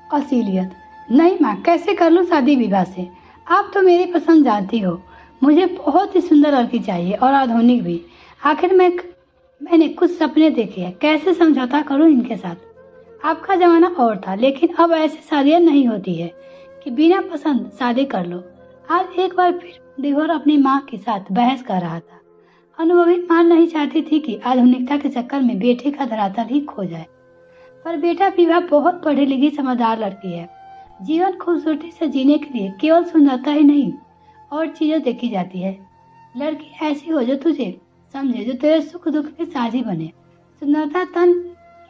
असीलियत। नहीं माँ, कैसे कर लूँ शादी विवाह से? आप तो मेरी पसंद जानती हो। मुझे बहुत ही सुंदर लड़की चाहिए और आधुनिक भी। आखिर मैंने कुछ सपने देखे हैं, कैसे समझौता करूँ इनके साथ? आपका जमाना और था, लेकिन अब ऐसी शादियाँ नहीं होती है कि बिना पसंद शादी कर लो। आज एक बार फिर दिगोर अपनी माँ के साथ बहस कर रहा था। अनुभवी माँ नहीं चाहती थी कि आधुनिकता के चक्कर में बेटे का धरातल ही खो जाए। पर बेटा विवाह बहुत पढ़ी लिखी समझदार लड़की है। जीवन खूबसूरती से जीने के लिए केवल सुंदरता ही नहीं और चीजें देखी जाती है। लड़की ऐसी हो जो तुझे समझे, जो तेरे सुख दुख के साझी बने। सुंदरता तन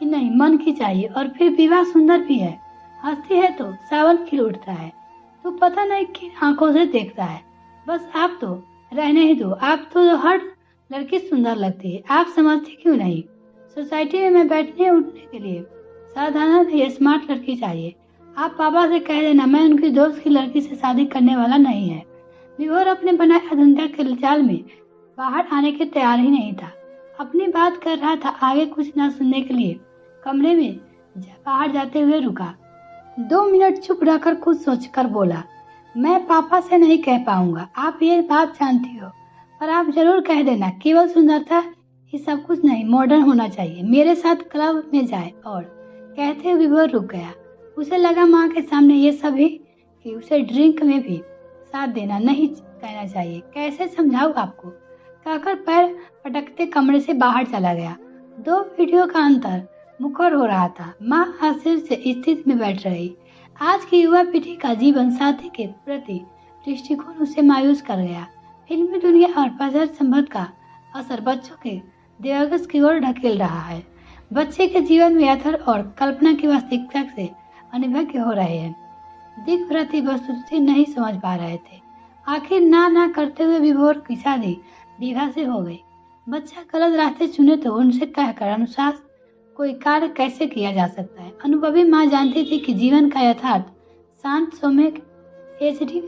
की नहीं, मन की चाहिए। और फिर विवाह सुंदर भी है। हंसती है तो सावन खिल उठता है। तो पता नहीं किन आंखों से देखता है। बस आप तो रहने ही दो। आप तो हर लड़की सुंदर लगती है, आप समझती क्यों नहीं? सोसाइटी में मैं बैठने उठने के लिए साधारण या स्मार्ट लड़की चाहिए। आप पापा से कह देना, मैं उनकी दोस्त की लड़की से शादी करने वाला नहीं है। विभोर अपने बनाए आधुनिकता के जाल में बाहर आने के तैयार ही नहीं था। अपनी बात कर रहा था, आगे कुछ न सुनने के लिए कमरे में बाहर जाते हुए रुका। 2 मिनट चुप रहकर कुछ सोचकर बोला, मैं पापा से नहीं कह पाऊंगा, आप ये बात जानती हो। पर आप जरूर कह देना, केवल सुंदरता ये सब कुछ नहीं, मॉडर्न होना चाहिए। मेरे साथ क्लब में जाए। और कहते हुए विभोर रुक गया। उसे लगा माँ के सामने ये सभी कि उसे ड्रिंक में भी साथ देना नहीं कहना चाहिए। कैसे समझाऊं आपको? कहकर पैर पटकते कमरे से बाहर चला गया। 2 वीडियो का अंतर मुखर हो रहा था। माँ आश्चर्य से स्थिति में बैठ रही। आज की युवा पीढ़ी का जीवन साथी के प्रति दृष्टिकोण उसे मायूस कर गया। फिल्मी दुनिया और बाजार संबंध का असर बच्चों के दिमाग की ओर ढकेल रहा है। बच्चे के जीवन में यथार्थ और कल्पना की वास्तविकता से अनिवार्य हो रहे हैं। दिग्भ्रांति वस्तुस्थिति नहीं समझ पा रहे थे। आखिर ना करते हुए विभोर की शादी विवाह से हो गई। बच्चा गलत रास्ते चुने तो उनसे कहकर अनुसार कोई कार्य कैसे किया जा सकता है? अनुभवी माँ जानती थी कि जीवन का यथार्थ शांत सौम्य एचडी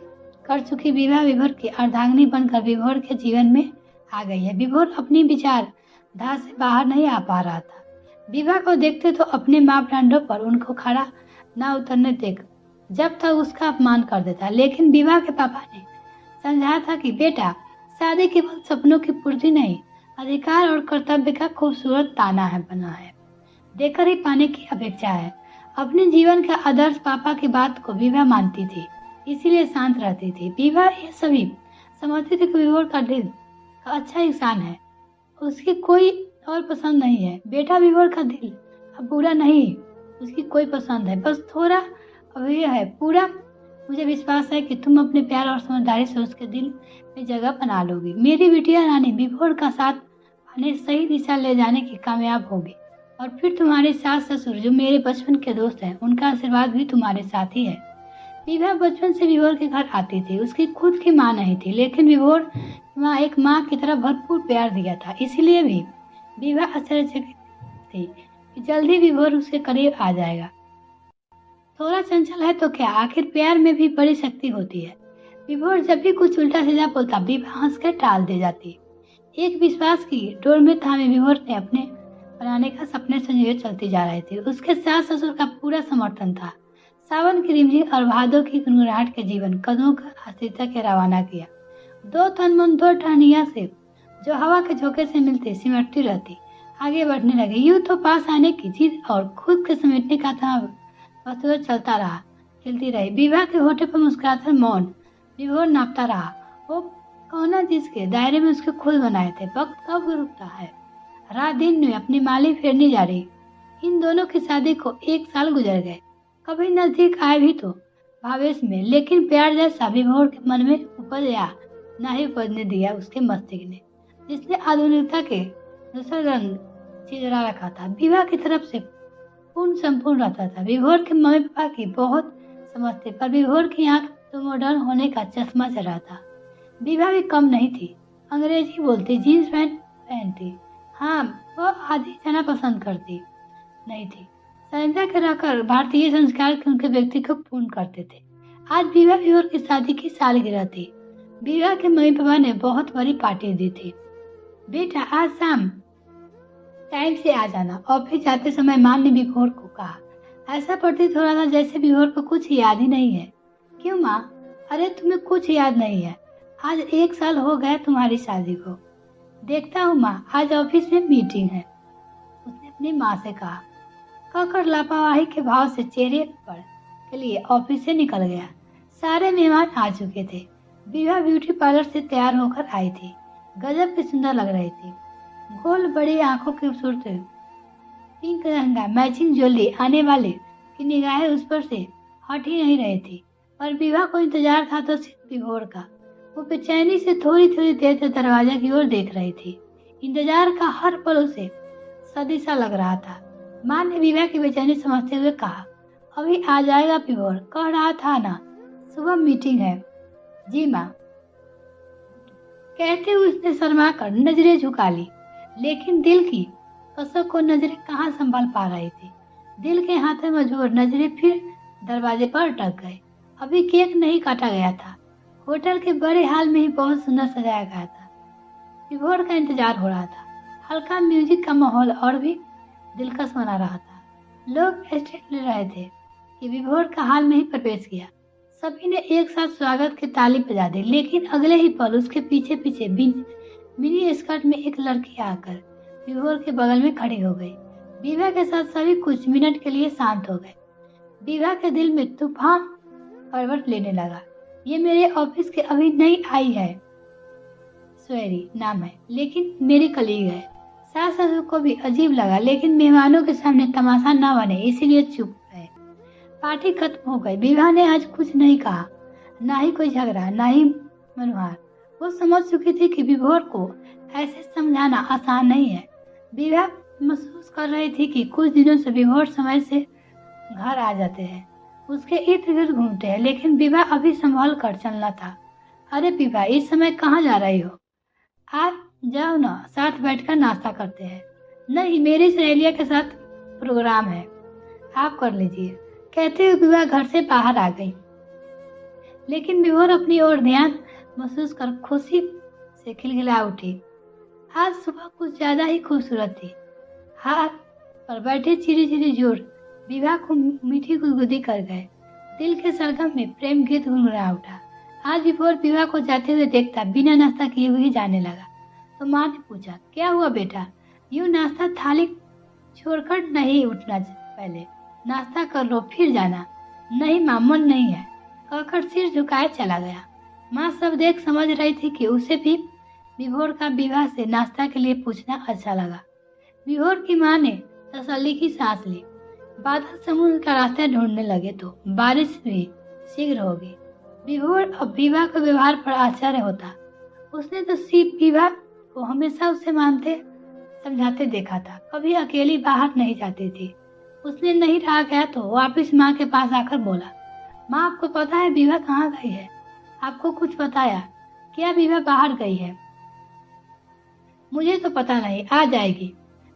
कर चुकी विवाह विभोर की अर्धांगिनी बनकर विभोर के जीवन में आ गई है। विभोर अपनी विचार धारा से बाहर नहीं आ पा रहा था। विवाह को देखते तो अपने मापदंडों पर उनको खड़ा ना उतरने देख जब तक उसका अपमान कर देता। लेकिन विवाह के पापा ने समझाया था कि बेटा, शादी केवल सपनों की पूर्ति नहीं, अधिकार और कर्तव्य का खूबसूरत ताना है बना है, देकर ही पाने की अपेक्षा है। अपने जीवन का आदर्श पापा की बात को विवाह मानती थी, इसीलिए शांत रहती थी। विवाह ये सभी समझती थी कि विभोर का दिल का अच्छा इंसान है, उसकी कोई और पसंद नहीं है। बेटा, विभोर का दिल अब बुरा नहीं, उसकी कोई पसंद है, बस थोड़ा अभी है। पूरा मुझे विश्वास है कि तुम अपने प्यार और समझदारी से उसके दिल में जगह बना लोगी। मेरी बिटिया रानी विभोर का साथ पाने सही दिशा ले जाने की कामयाब होगी। और फिर तुम्हारे सास ससुर जो मेरे बचपन के दोस्त हैं, उनका आशीर्वाद भी तुम्हारे साथ ही है। विभा बचपन से विभोर के घर आती थी। उसकी खुद की माँ नहीं थी, लेकिन विभोर माँ एक माँ की तरह भरपूर प्यार दिया था। इसलिए भी विभा आश्चर्यचकित थी कि जल्दी विभोर उसके करीब आ जाएगा। थोड़ा चंचल है तो क्या, आखिर प्यार में भी बड़ी शक्ति होती है। विभोर जब भी कुछ उल्टा सीधा बोलता, विभा हंसकर टाल दे जाती। एक विश्वास की डोर में थामे विभोर ने अपने बनाने का सपने संजोए चलती जा रही थी। उसके सास ससुर का पूरा समर्थन था। सावन की रिमझिम और भादों की गुनगुनाहट के जीवन कदमों का आश्रिता के रवाना किया। 2 तन मन 2 टहनिया से जो हवा के झोंके से मिलती सिमटती रहती आगे बढ़ने लगी। यूं तो पास आने की जिद और खुद के समेटने का था वस्तु चलता रहा, खिलती रही। विवाह के होठे पर मुस्कुराकर मौन विभोर नापता रहा। वो कोना जिसके दायरे में उसके खुद बनाए थे। वक्त कब रुकता है, रात दिन में अपनी माली फेरनी जा रही। इन दोनों की शादी को 1 साल गुजर गए। कभी नजदीक आए भी तो भावेश में, लेकिन प्यार जैसा विभोर के मन में उपज या न ही उपजने दिया उसके मस्तिष्क ने, जिसने आधुनिकता के दूसरा रंग चिजरा रखा था। विवाह की तरफ से पूर्ण संपूर्ण रहता था। विभोर के मम्मी पापा की बहुत समझते, पर विभोर की आंख तो मॉडर्न होने का चश्मा चढ़ा था। विवाह भी कम नहीं थी, अंग्रेजी बोलती, जीन्स पैंट पहनती। हाँ, वो आधी जाना पसंद करती नहीं थी। संहिता के रहकर भारतीय संस्कार के उनके व्यक्ति को पूर्ण करते थे। आज विवाह विभोर की शादी की सालगिरह थी। विवाह के मम्मी पापा ने बहुत बड़ी पार्टी दी थी। बेटा, आज शाम टाइम से आ जाना। ऑफिस जाते समय मां ने विभोर को कहा, ऐसा प्रतीत हो रहा था जैसे विभोर को कुछ याद ही नहीं है। क्यों माँ? अरे तुम्हें कुछ याद नहीं है? आज 1 साल हो गए तुम्हारी शादी को। देखता हूँ माँ, आज ऑफिस में मीटिंग है, उसने अपनी माँ से कहा। कहकर लापरवाही के भाव से चेहरे पर के लिए ऑफिस से निकल गया। सारे मेहमान आ चुके थे। विवाह ब्यूटी पार्लर से तैयार होकर आई थी। गजब की सुंदर लग रही थी। गोल बड़ी आंखों की खूबसूरत पिंक लहंगा, मैचिंग ज्वेलरी, आने वाले की निगाहें उस पर से हट ही नहीं रही थी। पर विवाह को इंतजार था तो सिर्फ विभोर का। वो बेचैनी से थोड़ी थोड़ी देर से दरवाजे की ओर देख रही थी। इंतजार का हर पल उसे सदी सा लग रहा था। माँ ने विवाह की बेचैनी समझते हुए कहा, अभी आ जाएगा विभोर, कह रहा था ना सुबह मीटिंग है। जी माँ, कहते हुए उसने शर्मा कर नजरें झुका ली, लेकिन दिल की कसक को नजरें कहाँ संभाल पा रही थी। दिल के हाथ में मजबूर नजरें फिर दरवाजे पर अटक गए। अभी केक नहीं काटा गया था। होटल के बड़े हाल में ही बहुत सुंदर सजाया गया था। विभोर का इंतजार हो रहा था। हल्का म्यूजिक का माहौल और भी दिलकश बना रहा था। लोग स्टेज ले रहे थे कि विभोर का हाल में ही प्रवेश किया। सभी ने एक साथ स्वागत की ताली बजा दी, लेकिन अगले ही पल उसके पीछे पीछे मिनी स्कर्ट में एक लड़की आकर विभोर के बगल में खड़ी हो गई। विवाह के साथ सभी कुछ मिनट के लिए शांत हो गए। विवाह के दिल में तूफान करवट लेने लगा। ये मेरे ऑफिस के अभी नई आई है, स्वेरी नाम है, लेकिन मेरी कलीग है। सास ससुर को भी अजीब लगा, लेकिन मेहमानों के सामने तमाशा न बने इसीलिए चुप रहे। पार्टी खत्म हो गई। विवाह ने आज कुछ नहीं कहा, ना ही कोई झगड़ा, ना ही मनुहार। वो समझ चुकी थी कि विभोर को ऐसे समझाना आसान नहीं है। विवाह महसूस कर रही थी कि कुछ दिनों से विभोर समय से घर आ जाते हैं, उसके इर्द गिर्द घूमते हैं, लेकिन विवाह अभी संभाल कर चलना था। अरे विवाह, इस समय कहाँ जा रही हो? आप जाओ ना, साथ बैठकर नाश्ता करते हैं। नहीं, मेरी सहेलिया के साथ प्रोग्राम है, आप कर लीजिए। कहते हुए विवाह घर से बाहर आ गई, लेकिन विभोर अपनी ओर ध्यान महसूस कर खुशी से खिलखिला उठी। आज सुबह कुछ ज्यादा ही खूबसूरत थी। हाथ पर बैठे चिरी चिरी जोर विवाह को मीठी गुदगुदी कर गए। दिल के सरगम में प्रेम गीत गुनगुना उठा। आज विभोर विवाह को जाते हुए देखता बिना नाश्ता किए हुए ही जाने लगा। तो माँ ने पूछा, क्या हुआ बेटा? यूं नाश्ता थाली छोड़कर नहीं उठना, पहले नाश्ता कर लो फिर जाना। नहीं माँ, मन नहीं है, कहकर सिर झुकाए चला गया। माँ सब देख समझ रही थी कि उसे भी विभोर का विवाह से नाश्ता के लिए पूछना अच्छा लगा। विभोर की माँ ने तसल्ली की सांस ली। बादल समुद्र का रास्ता ढूंढने लगे तो बारिश भी शीघ्र होगी। विभोर अब विवाह के व्यवहार पर आश्चर्य होता। उसने तो सिर्फ विवाह को हमेशा उसे मानते समझाते देखा था, कभी अकेली बाहर नहीं जाती थी। उसने नहीं रहा गया तो वापिस माँ के पास आकर बोला, माँ आपको पता है विवाह कहाँ गई है? आपको कुछ बताया क्या? विवाह बाहर गई है? मुझे तो पता नहीं, आ जाएगी।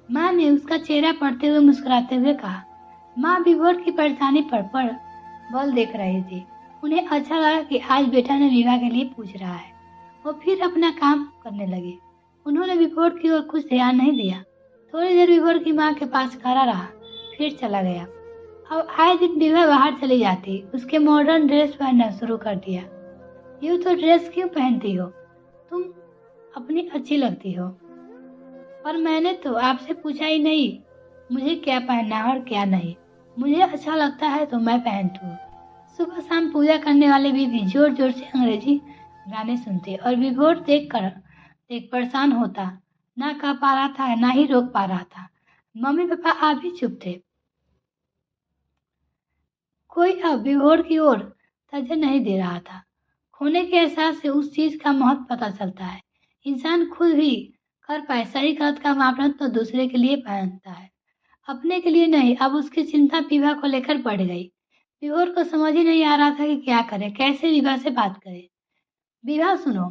माँ ने उसका चेहरा पढ़ते हुए मुस्कुराते हुए कहा। माँ विभोर की परेशानी पर बल देख रही थी। उन्हें अच्छा लगा कि आज बेटा ने विवाह के लिए पूछ रहा है। वो फिर अपना काम करने लगे। उन्होंने विभोर की ओर कुछ ध्यान नहीं दिया। थोड़ी देर विभोर की माँ के पास खड़ा रहा, फिर चला गया। अब आए दिन विवाह बाहर चली जाती, उसके मॉडर्न ड्रेस पहनना शुरू कर दिया। यूँ तो ड्रेस क्यों पहनती हो? तुम अपनी अच्छी लगती हो। पर मैंने तो आपसे पूछा ही नहीं मुझे क्या पहनना है और क्या नहीं। मुझे अच्छा लगता है तो मैं पहनती हूँ। सुबह शाम पूजा करने वाले भी जोर जोर से अंग्रेजी गाने सुनते और विभोर देख परेशान होता। ना कह पा रहा था, ना ही रोक पा रहा था। मम्मी पापा आप भी चुप थे। कोई अब विभोर की ओर तवज्जो नहीं दे रहा था। खोने के एहसास से उस चीज का महत्व पता चलता है। इंसान खुद भी कर पाए सही गलत का मापदंड तो दूसरे के लिए पहनता है, अपने के लिए नहीं। अब उसकी चिंता विवाह को लेकर बढ़ गई। विभोर को समझ ही नहीं आ रहा था कि क्या करे, कैसे विवाह से बात करे। विवाह सुनो।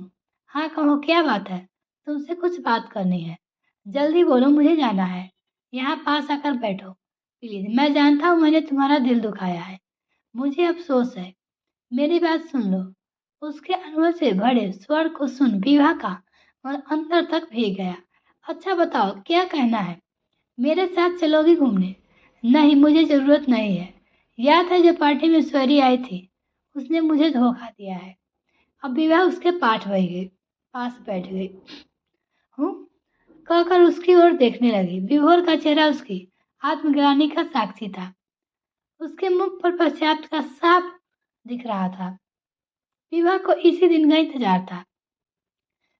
हाँ कहो, क्या बात है? तुमसे कुछ बात करनी है, जल्दी बोलो, मुझे जाना है। यहाँ पास आकर बैठो प्लीज। मैं जानता हूँ मैंने तुम्हारा दिल दुखाया है, मुझे अफसोस है। मेरी बात सुन लो। उसके अनुभव से भरे स्वर को सुन विवाह का मन अंदर तक भीग गया। अच्छा बताओ क्या कहना है? मेरे साथ चलोगी घूमने? नहीं, मुझे जरूरत नहीं है। याद है जब पार्टी में स्वरी आई थी, उसने मुझे धोखा दिया है। अब विवाह उसके पास बैठ गई हूँ कहकर उसकी ओर देखने लगी। विभोर का चेहरा उसकी आत्मग्लानि का साक्षी था। उसके मुख पर पश्चाताप का साफ दिख रहा था। विवाह को इसी दिन का इंतजार था।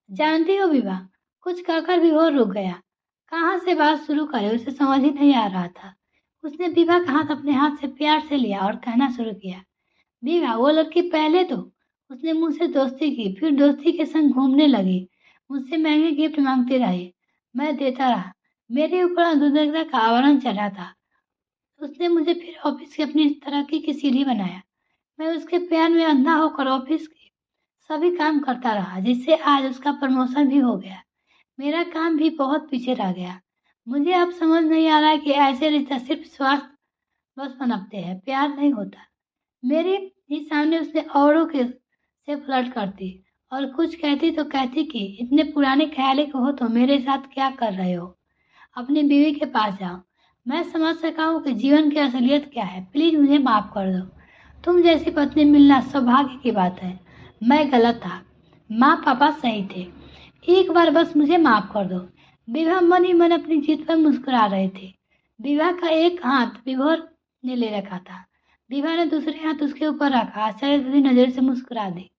जानती हो विवाह, कुछ कहकर विभोर रुक गया। कहाँ से बात शुरू करे उसे समझ ही नहीं आ रहा था। उसने विवाह का हाथ अपने हाथ से प्यार से लिया और कहना शुरू किया, विवाह वो लड़की पहले तो उसने मुझसे दोस्ती की, फिर दोस्ती के संग घूमने लगी, मुझसे महंगे गिफ्ट मांगती रही, मैं देता रहा, मेरे ऊपर अनुरागता का आवरण चढ़ा था। उसने मुझे फिर ऑफिस की अपनी तरक्की की सीढ़ी बनाया। मैं उसके प्यार में अंधा होकर ऑफिस के सभी काम करता रहा, जिससे आज उसका प्रमोशन भी हो गया। मेरा काम भी बहुत पीछे रह गया। मुझे अब समझ नहीं आ रहा है कि ऐसे रिश्ते सिर्फ स्वार्थ बस पनपते हैं, प्यार नहीं होता। मेरे ही सामने उसने औरों के से फ्लर्ट करती और कुछ कहती तो कहती कि इतने पुराने ख्याल हो तो मेरे साथ क्या कर रहे हो, अपनी बीवी के पास जाओ। मैं समझ सका हूँ कि जीवन की असलियत क्या है। प्लीज मुझे माफ कर दो। तुम जैसी पत्नी मिलना सौभाग्य की बात है। मैं गलत था, माँ पापा सही थे। एक बार बस मुझे माफ कर दो। विवाह मन ही मन अपनी जीत पर मुस्कुरा रहे थे। विवाह का एक हाथ विभोर ने ले रखा था। विवाह ने दूसरे हाथ उसके ऊपर रखा, आश्चर्य भरी नजर से मुस्कुरा दी।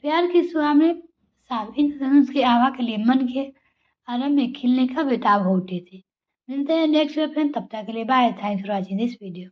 प्यार की सुहावनी सांस इंद्रधनुष की आभा के लिए मन के आरंभ में खिलने का बेताब हो उठी थी। मिलते हैं नेक्स्ट फ्रेंड, तब तक के लिए bye. Thanks for watching this video.